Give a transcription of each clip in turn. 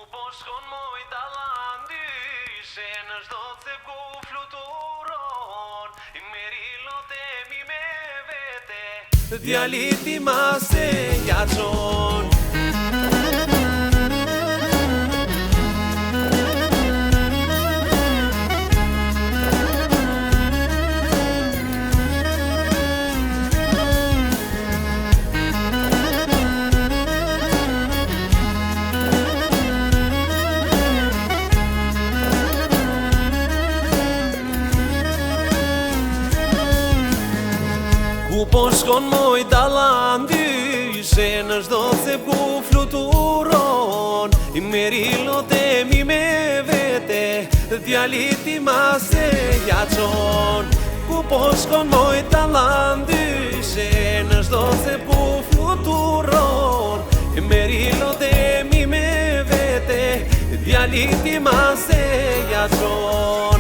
po shkon moj talandi, she në çdo se ku fluturon, I meri lotemi me vete, djalit I mase ja çon. Ku po shkon moj talandi, she në çdo se ku fluturon, I meri lotemi me vete, djalit I mase ja çon. Ku po shkon moj talandi, she në çdo se ku fluturon, I meri lotemi me vete, djalit I mase ja çon.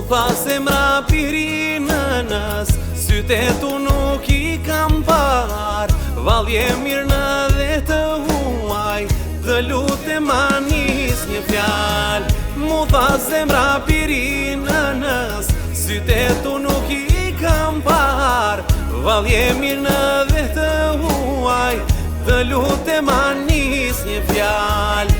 Tha se mra piri nënës, syte tu nuk I kam par, valje mirë në dhe të huaj, të lutem anis një fjal. Mu tha se mra piri nënës, syte tu nuk I kam par, valje mirë në dhe të huaj, të lutem anis një fjal.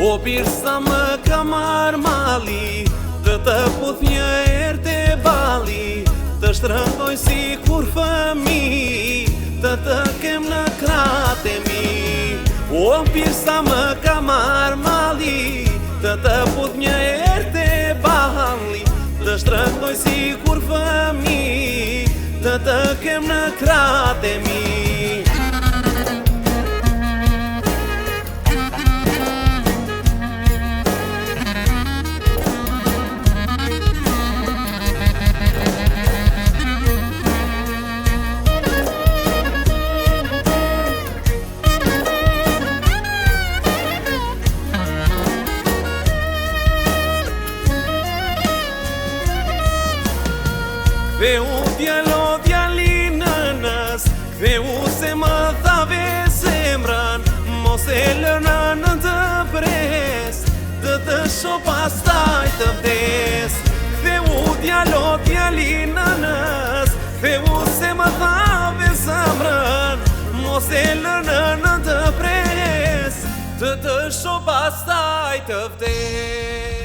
O pirë sa më ka marrë mali, të puth një erë të bali, të shtrëngoj si kur fëmi, të kem në kratë e mi. O pirë sa më ka marrë mali, të puth një erë të bali, të shtrëngoj si kur fëmi, të kem në kratë e mi. Ktheu djalo djali nënës, ktheu se më thave zemrën, mos e lër nënën të pres, të shoh pastaj të vdes. Ktheu djalo djali nënës, ktheu se më thave zemrën, mos e lër nënën të pres, të shoh pastaj të vdes.